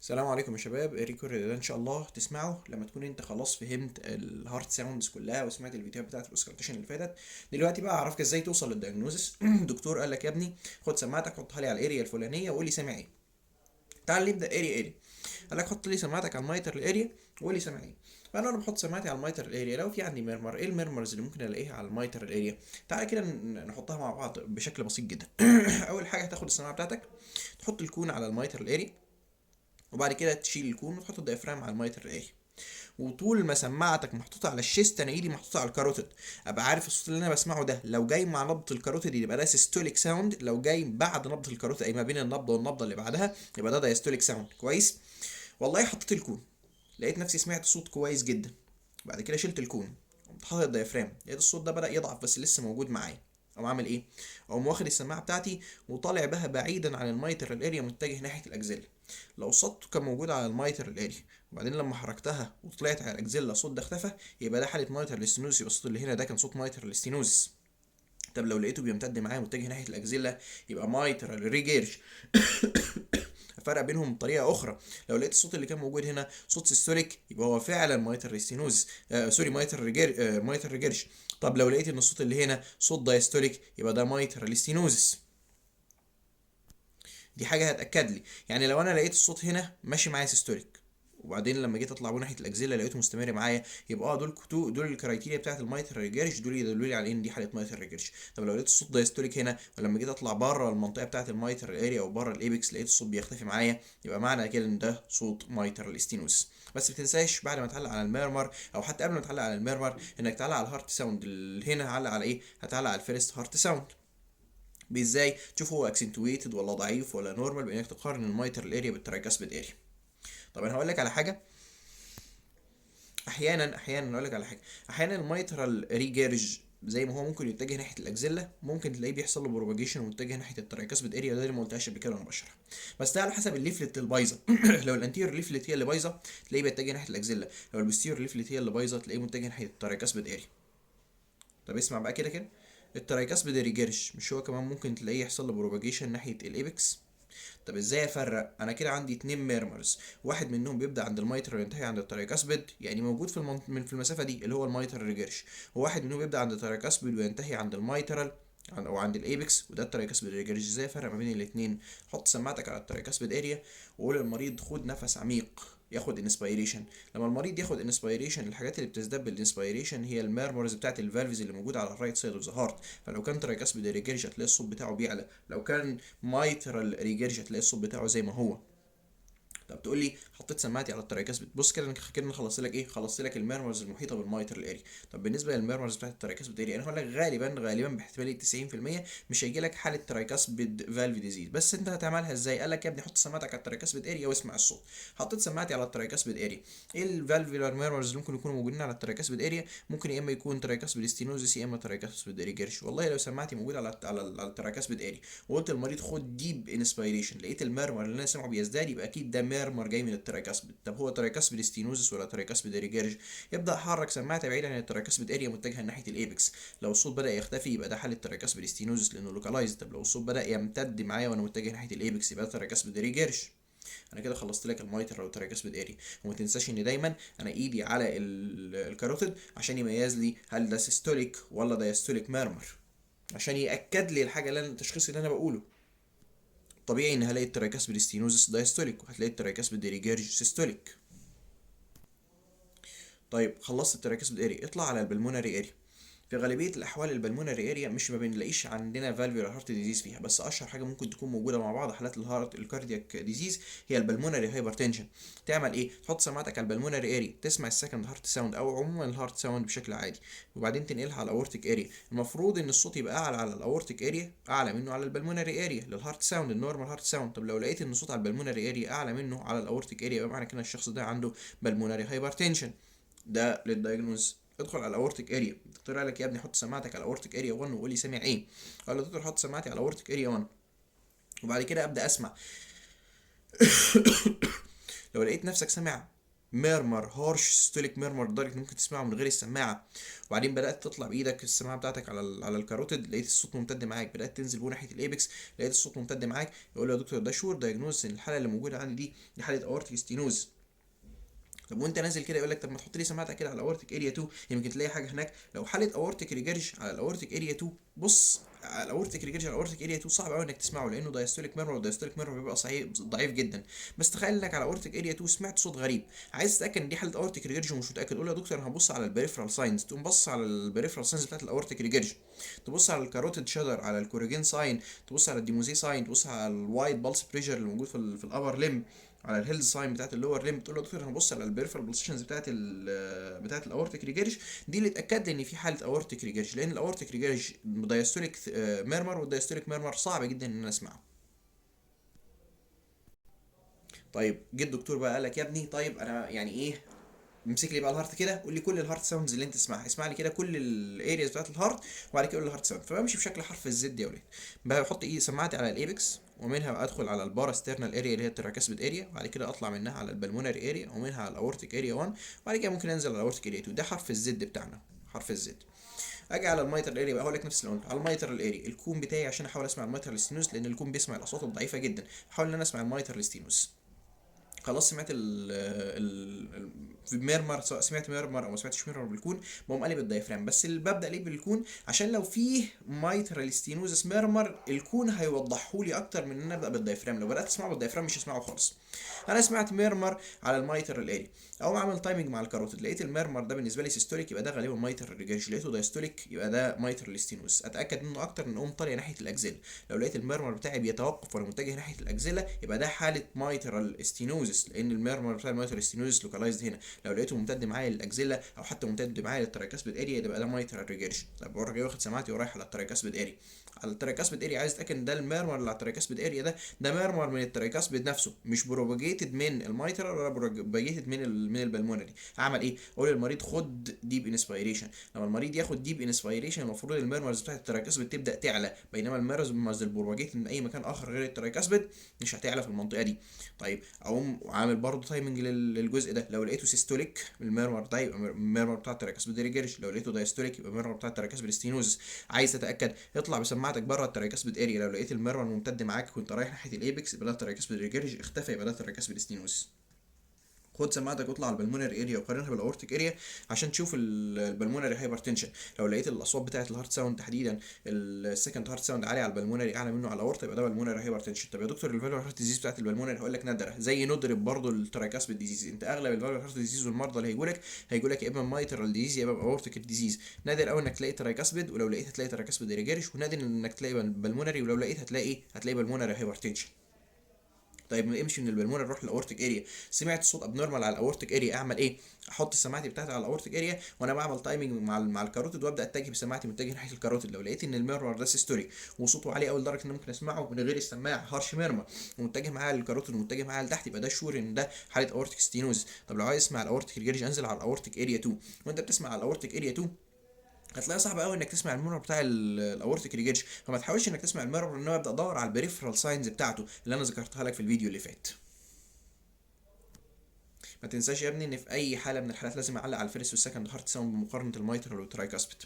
السلام عليكم يا شباب. الريكورد ده ان شاء الله تسمعه لما تكون انت خلاص فهمت الهارت ساوندز كلها وسمعت الفيديوهات بتاعت الاوسكالتيشن اللي فاتت. دلوقتي بقى اعرفك ازاي توصل للدياجنوزس. الدكتور قال لك يا ابني خد سماعتك حطها لي على الاريا الفلانيه وقول لي سامع ايه. تعال نبدا اريا. قال لك حط لي سماعتك على المايتر الاريا وقول لي سامع ايه. فانا بحط سماعتي على المايتر الاريا، لو في عندي ميرمر، ايه الميرمرز اللي ممكن الاقيها على المايتر الاريا؟ تعال كده نحطها مع بعض بشكل بسيط جدا. اول حاجه هتاخد السماعه بتاعتك، تحط الكون على المايتر الاريا، وبعد كده تشيل الكون وتحط الديافرام على المايتر الاريا. وطول ما سماعتك محطوطه على الشيست، انا ايدي محطوطه على الكاروتيد، ابقى عارف الصوت اللي انا بسمعه ده لو جاي مع نبضه الكاروتيد يبقى ده سيستوليك ساوند، لو جاي بعد نبضه الكاروتيد اي ما بين النبضه والنبضه اللي بعدها يبقى ده دايستوليك ساوند. كويس. والله حطيت الكون، لقيت نفسي سمعت صوت كويس جدا. بعد كده شلت الكون، قمت حاطط الديافرام، لقيت الصوت ده بدأ يضعف بس لسه موجود معايا. اقوم عامل ايه؟ اقوم واخد السماعه بتاعتي وطالع بها بعيدا عن المايتر الاريا متجه ناحيه الاكزيلا. لو الصوت كان موجود على المايتر الاريا وبعدين لما حركتها وطلعت على الاكزيلا الصوت ده اختفى، يبقى ده حاله مايتر الاستينوزيس، يبقى الصوت اللي هنا ده كان صوت مايتر الاستينوزيس. طب لو لقيته بيمتد معايا متجه ناحيه الاكزيلا يبقى مايتر ريجيرش. فرق بينهم بطريقه اخرى، لو لقيت الصوت اللي كان موجود هنا صوت سيستوليك يبقى هو فعلا مايتر ستينوز، سوري مايتر ريجير، مايتر ريجيرش. طب لو لقيت ان الصوت اللي هنا صوت دايستوليك يبقى ده مايتر ستينوزس. دي حاجه هتاكد لي، يعني لو انا لقيت الصوت هنا ماشي معايا سيستوليك وبعدين لما جيت اطلع بيه ناحيه الاكزيلا لقيته مستمر معايا، يبقى دول الكرايتيريا بتاعت المايتر ريجيرش، دول يدلوا لي على ان دي حاله مايتر ريجيرش. طب لو لقيت الصوت دايستوليك هنا ولما جيت اطلع بره المنطقه بتاعت المايتر اريا او بره الايبكس لقيت الصوت بيختفي معايا، يبقى معنى كده ان ده صوت مايتر ستينوس. بس ما تنساش بعد ما تعلق على الميرمر او حتى قبل ما تعلق على الميرمر انك تعلق على الهارت ساوند. اللي هنا هعلق على ايه؟ هتعلق على الفيرست هارت ساوند. بازاي تشوف هو اكسنتويتد ولا ضعيف ولا نورمال؟ بانك تقارن المايتر اريا بالترايكاسبيد اريا. طب انا هقول لك على حاجه، احيانا اقول لك على حاجه، احيانا الميترال ريجيرج زي ما هو ممكن يتجه ناحيه الاكزيلا ممكن تلاقيه بيحصل له بروباجيشن ومتجه ناحيه الترايكاسبيد اريا، ده اللي ما قلتهاش قبل كده وانا بشرح. بس ده على حسب الليفلت البايظه. لو الانتير ليفلت هي اللي بايظه تلاقيه بيتجه ناحيه الاكزيلا، لو البوستير ليفلت هي اللي بايظه تلاقيه متجه ناحيه الترايكاسبيد اريا. طب اسمع بقى كده كده، الترايكاسبيد ريجيرج مش هو كمان ممكن تلاقيه يحصل له بروباجيشن ناحيه الايبكس؟ طب ازاي افرق؟ انا كده عندي اتنين ميرمرز، واحد منهم بيبدا عند الميتر وينتهي عند الترايكاسبيد، يعني موجود في في المسافه دي اللي هو الميتر ريجيرش، وواحد منهم بيبدا عند الترايكاسبيد وينتهي عند الميترال او عند الايبكس وده الترايكاسبيد ريجيرش. ازاي افرق ما بين الاتنين؟ حط سماعتك على الترايكاسبيد اريا وقول للمريض خد نفس عميق، ياخد انسبيريشن. لما المريض ياخد انسبيريشن، الحاجات اللي بتزداد بالانسبيريشن هي الميرمرز بتاعت الفالفز اللي موجوده على الرايت سايد اوف ذا هارت. فلو كان ترايكاسبيد ريجيرش هتلاقي الصوت بتاعه بيعلى، لو كان مايترال ريجيرش هتلاقي الصوت بتاعه زي ما هو. طب تقول لي حطيت سماعتي على التراكاسبيد، بص كده كده انا خلصت لك ايه؟ خلصت لك الميرمرز المحيطه بالمايتر الاري. طب بالنسبه للميرمرز بتاعت التراكاسبيد اري انا هقول لك غالبا باحتماليه 90% مش هيجي لك حاله تراكاسبيد فالف ديزيز. بس انت هتعملها ازاي؟ قال لك يا ابني حط سماعتك على التراكاسبيد اري واسمع الصوت. حطيت سماعتي على التراكاسبيد اري، ايه الفالفولار ميرمرز اللي ممكن يكونوا موجودين على التراكاسبيد اريا؟ ممكن يا اما يكون تراكاسبيد ستينوزيس يا اما تراكاسبيد ريجيرش. والله لو سماعتي موجوده على التراكاسبيد اري وقلت للمريض خد ديب انسبيريشن لقيت الميرمر اللي انا سامعه بيزداد، يبقى اكيد ده ميرمر جاي من التراكاسبيد. طب هو تراكاسبيد ستينوزس ولا تراكاسبيد ريجيرج؟ يبدا احرك سماعتي بعيد عن التراكاسبيد اريا متجهه ناحيه الايبكس. لو الصوت بدا يختفي يبقى ده حاله تراكاسبيد ستينوزس لانه لوكالايزد. طب لو الصوت بدا يمتد معايا وانا متجه ناحيه الايبكس يبقى ده تراكاسبيد ريجيرج. انا كده خلصت لك المايتر او تراكاسبيد اري. وما تنساش ان دايما انا ايدي على الكاروتيد عشان يميز لي هل ده سيستوليك ولا دايستوليك ميرمر، عشان ياكد لي الحاجه اللي انا التشخيص اللي انا بقوله. طبيعي ان هلاقي الترايكاسبيد ستينوزس دايستوليك وهتلاقي الترايكاسبيد ريجيرج سيستوليك. طيب خلصت الترايكاسبيد اري، اطلع على البلمونري اري. في غالبيه الاحوال البلمونري اريا مش ما بنلاقيش عندنا فالفيولار هارت ديزيز فيها، بس اشهر حاجه ممكن تكون موجوده مع بعض حالات الهارت الكاردياك ديزيز هي البلمونري هايبرتنشن. تعمل ايه؟ تحط سماعتك على البلمونري اري تسمع السكند هارت ساوند او عموما الهارت ساوند بشكل عادي، وبعدين تنقلها على الاورتيك اريا. المفروض ان الصوت يبقى اعلى على الاورتيك اريا اعلى منه على البلمونري اريا للهارت ساوند النورمال هارت ساوند. طب لو لقيت ان الصوت على البلمونري اريا اعلى منه على الاورتيك اريا يبقى معنى كده الشخص ده عنده بلمونري هايبرتنشن. ده للدايجنوز. ادخل على الاورتيك اريا، الدكتور قال لك يا ابني حط سماعتك على الاورتيك اريا 1 وقول لي سامع ايه. قال له دكتور حط سماعتي على الاورتيك اريا 1، وبعد كده ابدا اسمع. لو لقيت نفسك سامع ميرمر هارش سيستوليك ميرمر لدرجه ممكن تسمعه من غير السماعه، وبعدين بدات تطلع بايدك السماعه بتاعتك على الكاروتيد، لقيت الصوت ممتد معاك، بدات تنزل بيه ناحيه الايبكس، لقيت الصوت ممتد معاك، يقول له يا دكتور ده شور دايجنوز ان الحاله اللي موجوده عندي دي حاله اورتيك ستينوز. طب وانت نازل كده يقول لك طب ما تحط لي سماعتك كده على اورتيك اريا 2 يمكن تلاقي حاجه هناك. لو حاله اورتيك ريجرج على الاورتيك اريا 2، بص على الاورتيك ريجرج على الاورتيك اريا 2 صعب قوي انك تسمعه لانه دايستوليك ميرور، والدايستوليك ميرور بيبقى صحيح ضعيف جدا. بس تخيل انك على اورتيك اريا 2 سمعت صوت غريب، عايز تتاكد ان دي حاله اورتيك ريجرج ومش متاكد، قول له يا دكتور انا هبص على البريفرال ساينز، تقوم بص على البريفرال ساينز بتاعت الاورتيك ريجرج، تبص على الكاروتيد شادر، على الكوروجين ساين، تبص على الديموزي ساين، تبص على الوايد بالس بريشر اللي موجود في الابر ليم، على الهيلز ساين بتاعت اللور ليم، تقول له دكتور هنبص على البريفرال بوزيشنز بتاعت الاورتيك ريجرج، دي اللي اتاكد لي ان في حاله اورتيك ريجرج، لان الاورتيك ريجرج دايستوليك ميرمر، والدايستوليك ميرمر صعب جدا ان انا اسمعه. طيب جه الدكتور بقى قال لك يا ابني طيب انا يعني ايه، امسك لي بقى الهارت كده، قول لي كل الهارت ساوندز اللي انت تسمعها، اسمع لي كده كل الارياز بتاعت الهارت، وبعد كده قول لي الهارت ساوند. فبمشي بشكل حرف الزد يا ولاد، بحط ايدي سماعتي على الايبكس، ومنها بقى ادخل على الباراسترنال اريا اللي هي التراكسبيد اريا، وبعد كده اطلع منها على البلمونري اريا، ومنها على الاورتيك اريا 1، وبعد كده ممكن انزل على الاورتيك اريا 2. ده حرف الزد بتاعنا، حرف الزد. اجي على الميتر اريا بقى، هقول لك نفس اللي قلته على الميتر الاريا، الكون بتاعي عشان احاول اسمع الميتر ستينوس، لان الكون بيسمع الاصوات الضعيفه جدا، احاول ان انا اسمع الميتر ستينوس. خلاص سمعت الميرمر، سواء سمعت ميرمر او ما سمعتش ميرمر بالكون، بقوم قلب الدايفرام. بس اللي ببدا ليه بالكون عشان لو فيه مايترال ستينوزس ميرمر الكون هيوضحه لي اكتر من ان انا ابدا بالدايفرام، لو بدات اسمعه بالدايفرام مش هسمعه خالص. انا سمعت ميرمر على المايترال اري، او اعمل تايمنج مع الكاروتيد، لقيت الميرمر ده بالنسبه لي سيستوليك يبقى ده غالبا مايترال ريجرج، لقيته دايستوليك يبقى ده مايترال ستينوز، اتاكد منه اكتر ان اقوم طالع ناحيه الاكزيلا. لو لقيت الميرمر بتاعي بيتوقف وانا متجه ناحيه الاكزيلا يبقى ده حاله مايترال ستينوزس، لان الميرمر بتاع المايترال ستينوزس لوكالايزد هنا. لو لقيته ممتد معايا للاكزيلا او حتى ممتد معايا للتراكاسبيد اريا يبقى ده مايترال ريجرج. طب بروح جاي واخد سماعتي ورايح على التراكاسبيد اريا، على التراكاسبيد اريا عايز اتاكد ان ده الميرمر اللي على التراكاسبيد اريا ده ميرمر من التراكاسبيد نفسه، مش بروباجيتد من الميترال ولا بروباجيتد من البلمونري. اعمل ايه؟ اقول للمريض خد ديب انسبيريشن. لما المريض ياخد ديب انسبيريشن المفروض الميرمرز بتاعت التراكاسبيد تبدا تعلى، بينما الميرمرز البروباجيتد من اي مكان اخر غير التراكاسبيد مش هتعلى في المنطقه دي. طيب اقوم عامل برضه تايمنج للجزء ده، لو لقيته سيستوليك الميرمر ده يبقى الميرمر بتاع التراكاسبيد ريجرج، لو لقيته دايستوليك يبقى الميرمر بتاع التراكاسبيد ستينوزس. عايز تتاكد اطلع بسماعتك بره التراكاسبيد اريا، لو لقيت الميرمر ممتد معاك وانت رايح ناحيه الايبكس يبقى ده التراكاسبيد ريجرج، اختفى يبقى ده التراكاسبيد ستينوزس. خد سماعتك واطلع على البلمونري اريا وقارنها بالاورتيك اريا عشان تشوف البلمونري هايبرتنشن. لو لقيت الاصوات بتاعه الهارت ساوند تحديدا السكند هارت ساوند عالي على البلمونري اعلى منه على الاورتا يبقى ده بالمونري هايبرتنشن. طب يا دكتور الفالفولار هارت ديزيز بتاعه البلمونري هقول لك نادره، زي نضرب برضه التراكاسبيد ديزيز. انت اغلب الفالفولار هارت ديزيز والمرضى اللي هيجوا لك يا اما مايترال ديزيز يا اما اورتيك ديزيز. نادر قوي انك تلاقي تراكاسبيد، ولو لقيت هتلاقي تراكاسبيد ريجيرش، ونادر انك تلاقي بلمونري، ولو لقيت هتلاقي بلمونري هايبرتنشن. طيب ما امشي من البلمونه نروح للاورتيك اريا، سمعت صوت ابنورمال على الاورتيك اريا، اعمل ايه؟ احط سماعتي بتاعتي على الاورتيك اريا وانا بعمل تايمنج مع الكاروتيد، وابدا اتجه بسماعتي متجه ناحيه الكاروتيد. لو لقيت ان الميرمر ده سيستوليك وصوته عالي قوي لدرجه ان ممكن اسمعه من غير السماعه هارش ميرمر، ومتجه معايا للكاروتيد ومتجه معايا لتحت، يبقى ده شور ان ده حاله اورتيك ستينوز. طب لو عايز اسمع الاورتيك ريجرج انزل على الاورتيك اريا 2، وانت بتسمع على الاورتيك اريا 2 هتلاقيها صعب قوي انك تسمع الميرور بتاع الاورتيك ريجرج، فما تحاولش انك تسمع الميرور، ان هو ابدا ادور على البريفرال ساينز بتاعته اللي انا ذكرتها لك في الفيديو اللي فات. ما تنساش يا ابني ان في اي حاله من الحالات لازم اعلق على الفيرست والسكند هارت ساوند بمقارنه الميترال والترايكاسبيد.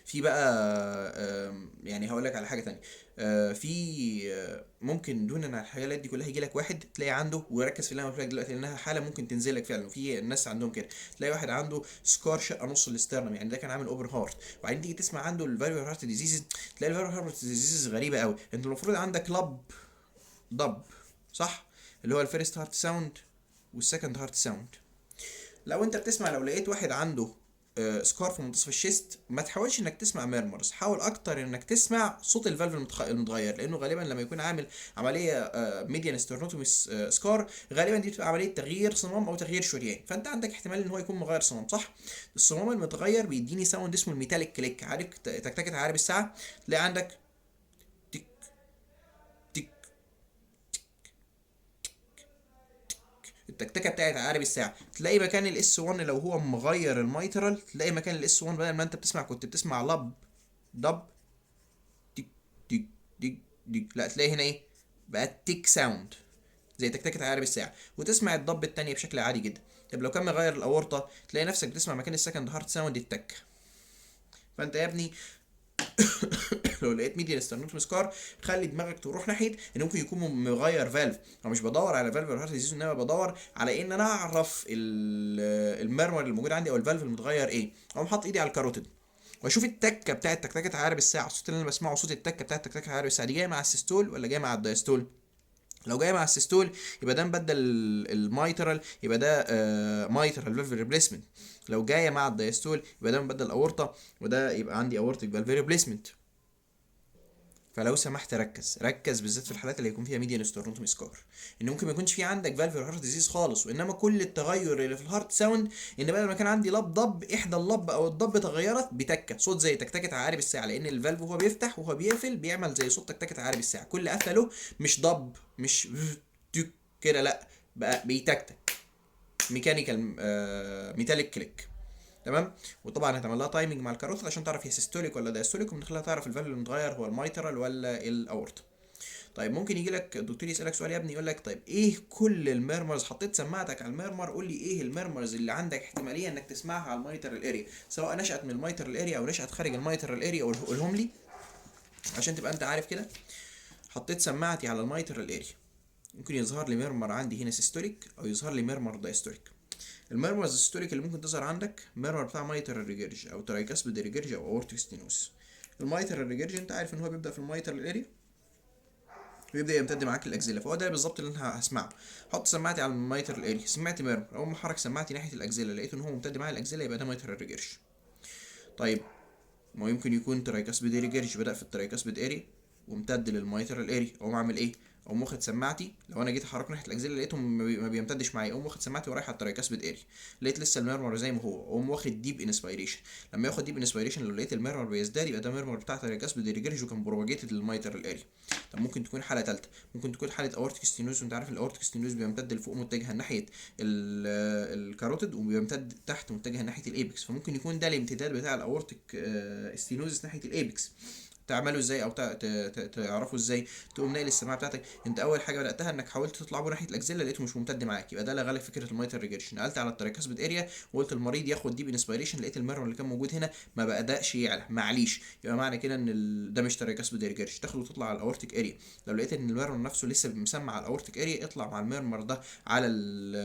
في بقى يعني هقول لك على حاجه تانية. في ممكن دون ان الحالات دي كلها يجي لك واحد تلاقي عنده، وركز في اللي انا قلت لك دلوقتي لانها حاله ممكن تنزل لك فعلا، وفي الناس عندهم كده، تلاقي واحد عنده سكار شقه نص الاسترنم، يعني ده كان عامل اوبر هارت، وبعدين تيجي تسمع عنده الفالفولار هارت ديزيز، تلاقي الفالفولار هارت ديزيز غريبه قوي. انت المفروض عندك ضب صح، اللي هو الفيرست هارت ساوند والسكند هارت ساوند. لو انت بتسمع، لو لقيت واحد عنده سكار في منتصف الشيست، ما تحاولش انك تسمع ميرمرز، حاول اكتر انك تسمع صوت الفالف المتغير، لانه غالبا لما يكون عامل عمليه ميديان سترنوتومي سكار غالبا دي بتبقى عمليه تغيير صمام او تغيير شريان، فانت عندك احتمال ان هو يكون مغير صمام صح. الصمام المتغير بيديني ساوند اسمه الميتاليك كليك، عارف تكتكه عقارب الساعه، تلاقي عندك تك تك، التكتكه بتاعت عقارب الساعه، تلاقي مكان الاس 1 لو هو مغير الميترال، تلاقي مكان الاس 1 بدل ما انت كنت بتسمع دب تك تك تك تك، لا تلاقي هنا ايه بقى تيك ساوند، زي تكتكه عقارب الساعه، وتسمع الضب التانية بشكل عادي جدا. طب لو كان مغير الاورطه تلاقي نفسك بتسمع مكان السكند هارت ساوند التك. فانت يا ابني لو لقيت ميديال سترنوتوم سكار خلي دماغك تروح ناحيه ان ممكن يكون مغير فالف. انا مش بدور على فالف هارت ديزيز، انما بدور على ان انا اعرف المرمر اللي موجود عندي او الفالف المتغير ايه. اقوم حاطط ايدي على الكاروتيد واشوف التكه بتاعت تكتكه عقارب الساعه، الصوت اللي انا بسمعه صوت التكه بتاعت تكتكه عقارب الساعه دي جايه مع السيستول ولا جايه مع الدايستول. لو جاي مع السيستول يبقى ده مبدل المايترال، يبقى ده مايترال فالف ريبليسمنت. لو جايه مع الدايستول يبقى ده مبدل اورطه، وده يبقى عندي اورتيك فالف ريبليسمنت. فلو سمحت ركز بالذات في الحالات اللي هيكون فيها ميديان سترنوتوم سكار، ان ممكن ما يكونش في عندك فالفر هارت ديزيز خالص، وانما كل التغير اللي في الهارت ساوند ان بدل ما كان عندي لب ضب، احدى اللب او الضب تغيرت بتكه صوت زي تكتكه عقارب الساعه، لان الفالف وهو بيفتح وهو بيقفل بيعمل زي صوت تكتكه عقارب الساعه. كل قفله له مش ضب مش كده، لا بقى بيتكتك ميكانيكال ميتاليك كليك. تمام. وطبعا هتعمل لها تايمنج مع الكاروتيد عشان تعرف هي سيستوليك ولا دايستوليك، ومن خلالها تعرف الفالف المتغير هو الميترال ولا الاورت. طيب ممكن يجي لك الدكتور يسالك سؤال يا ابني، يقول لك طيب ايه كل الميرمرز، حطيت سماعتك على الميرمر قول لي ايه الميرمرز اللي عندك احتماليه انك تسمعها على الميترال اريا، سواء نشات من الميترال اريا او نشات خارج الميترال اريا، قولهم لي عشان تبقى انت عارف كده. حطيت سماعتي على الميترال اريا، ممكن يظهر لي ميرمر عندي هنا سيستوليك او يظهر لي ميرمر دايستوليك. الميرمرز السيستوليك اللي ممكن تظهر عندك ميرمر بتاع مايترال ريجيرج او ترايكاسبيد ريجيرج او اورتيك ستينوس. المايترال ريجيرج انت عارف ان هو بيبدا في المايترال اريا ويبدا يمتد معاك للاكزيلا، فهو ده بالظبط اللي انا هسمعه. حط سماعتي على المايترال اريا، سمعت ميرمر، اول ما حرك سماعتي ناحيه الاكزيلا لقيت ان هو ممتد معايا الاكزيلا، يبقى ده مايترال ريجيرج. طيب ما يمكن يكون ترايكاسبيد ريجيرج بدا في الترايكاسبيد اريا وامتد للمايترال اريا، اقوم اعمل ايه؟ اقوم واخد سماعتي، لو انا جيت احرك ناحيه الاكزيلا لقيتهم ما بيمتدش معايا، اقوم واخد سماعتي ورايح على الترايكاسبيد اريا، لقيت لسه الميرمر زي ما هو، اقوم واخد ديب انسبيريشن. لما ياخد ديب انسبيريشن لو لقيت الميرمر بيزداد يبقى ده ميرمر بتاع ترايكاسبيد ريجيرج وكان بروباجيتد للمايترال اريا. طب ممكن تكون حاله ثالثه، ممكن تكون حاله اورتيك ستينوز، وانت عارف الاورتيك ستينوز بيمتد لفوق متجها ناحيه الكاروتيد وبيمتد تحت متجها ناحيه الايبكس، فممكن يكون ده الامتداد بتاع الاورتيك ستينوز ناحيه الايبكس. تعمله ازاي او تعرفه ازاي؟ تقوم ناقل السماعه بتاعتك، انت اول حاجه بداتها انك حاولت تطلع بيه ناحيه الاكزيلا لقيته مش ممتد معاك، يبقى ده اللي غالب فكره المايتر ريجريشن. نقلت على الترايكاسبيد اريا وقلت المريض ياخد ديب انسبيريشن، لقيت الميرور اللي كان موجود هنا ما بداش يعلى، معليش يبقى معنى كده ان ده مش ترايكاسبيد ريجريشن. تاخده وتطلع على الاورتيك اريا، لو لقيت ان الميرور نفسه لسه مسمع على الاورتيك اريا اطلع مع الميرمر ده على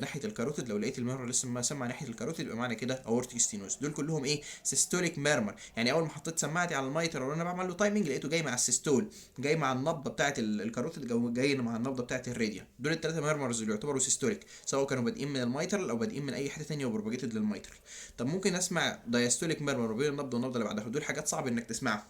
ناحيه الكاروتيد، لو لقيت الميرور لسه مسمع ناحيه الكاروتيد يبقى معنى كده اورتيك ستينوز. دول كلهم ايه؟ سيستوليك ميرمر. يعني اول ما حطيت سماعتي على المايتر وانا بعمل له تايمنج لقيته جاي مع السيستول، جاي مع النبضه بتاعه الكاروتيد، جاي مع النبضه بتاعه الراديا. دول الثلاثه ميرمرز اللي يعتبروا سيستوليك، سواء كانوا بادئين من المايترال او بادئين من اي حته ثانيه وبروباجيتد للمايترال. طب ممكن اسمع دايستوليك ميرمر بين النبضه والنبضه اللي بعدها، دول حاجات صعب انك تسمعها.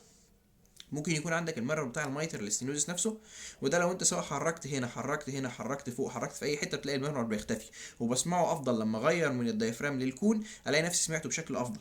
ممكن يكون عندك الميرور بتاع المايتر الاستينوزس نفسه، وده لو انت سواء حركت هنا حركت هنا حركت فوق حركت في اي حته تلاقي الميرور بيختفي، وبسمعه افضل لما اغير من الدايفرام للكون الاقي نفسي سمعته بشكل افضل.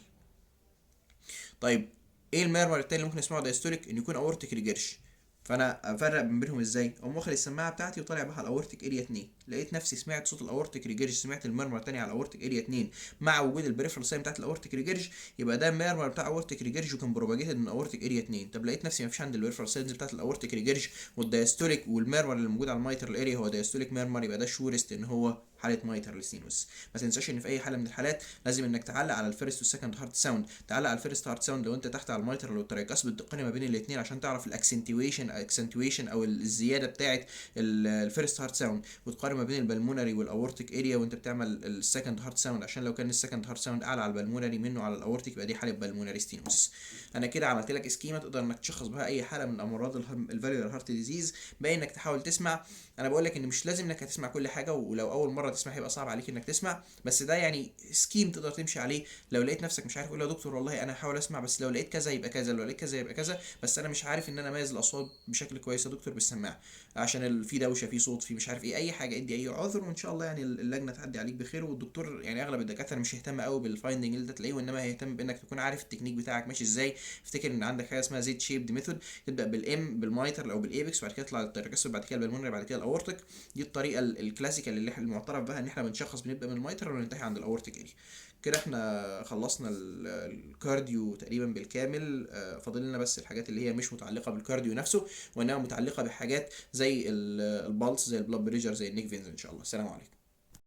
طيب ايه الميرمر التاني اللي ممكن اسمعه دايستوليك؟ ان يكون اورتيك ريجرش. فانا افرق بينهم ازاي؟ اقوم واخد السماعه بتاعتي وطالع بها على الاورتيك اريا 2، لقيت نفسي سمعت صوت الاورتيك ريجرج، سمعت الميرمر الثاني على الاورتيك اريا 2 مع وجود البريفرال ساين بتاعت الاورتيك ريجرج، يبقى ده ميرمر بتاع اورتيك ريجرج وكان بروباجيتد من اورتيك اريا 2. طب لقيت نفسي مفيش عندي البريفرال ساينز بتاعت الاورتيك ريجرج والدايستوليك والميرمر اللي موجود على المايترال اريا هو دايستوليك ميرمر، يبقى ده شورست ان هو حاله مايترال ستينوس. ما تنساش ان في اي حاله من الحالات لازم انك تعلق على الفيرست والسكند هارت ساوند. تعلق على الفيرست هارت ساوند لو انت تحت على المايترال والترايكاسبيد تقارن ما بين الاثنين عشان تعرف الاكسنتويشن او الزياده بتاعه الفيرست هارت ساوند، وتقارن ما بين البلمونري والاورتيك اريا وانت بتعمل السكند هارت ساوند، عشان لو كان السكند هارت ساوند اعلى على البلمونري منه على الاورتيك يبقى دي حاله بالمونري ستينوسيس. انا كده عملت لك اسكيما تقدر انك تشخص بها اي حاله من امراض الفاليولار هارت ديزيز، باقي انك تحاول تسمع. انا بقول لك ان مش لازم انك هتسمع كل حاجه، ولو اول مره تسمع هيبقى صعب عليك انك تسمع، بس ده يعني سكيم تقدر تمشي عليه. لو لقيت نفسك مش عارف قول يا دكتور والله انا هحاول اسمع، بس لو لقيت كذا يبقى كذا، لو لقيت كذا يبقى كذا، بس انا مش عارف ان انا اميز الاصوات بشكل كويس يا دكتور بالسماعه عشان في دوشه في صوت في مش عارف ايه، اي حاجه ادي اي عذر وان شاء الله يعني اللجنه تعدي عليك بخير. والدكتور يعني اغلب الدكاتره مش هيهتم قوي بالفايندنج اللي انت تلاقيه، وانما هيهتم بانك تكون عارف التكنيك بتاعك ماشي ازاي. افتكر ان عندك حاجه اسمها زيت شيبد ميثود، تبدا بالام بالمايتر او بالايبكس، وبعد كده تطلع للتركسب، بعد كده البلمونري، بعد كده الاورتيك. دي الطريقه الكلاسيكال اللي احنا المعترف بها ان احنا بنشخص، بنبدا من الميترال وننتهي عند الاورتيك اريا. كده احنا خلصنا الكارديو تقريبا بالكامل. فاضل لنا بس الحاجات اللي هي مش متعلقه بالكارديو نفسه، وانها متعلقه بحاجات زي البلس، زي البلاد بريشر، زي النيك فينز. ان شاء الله. السلام عليكم.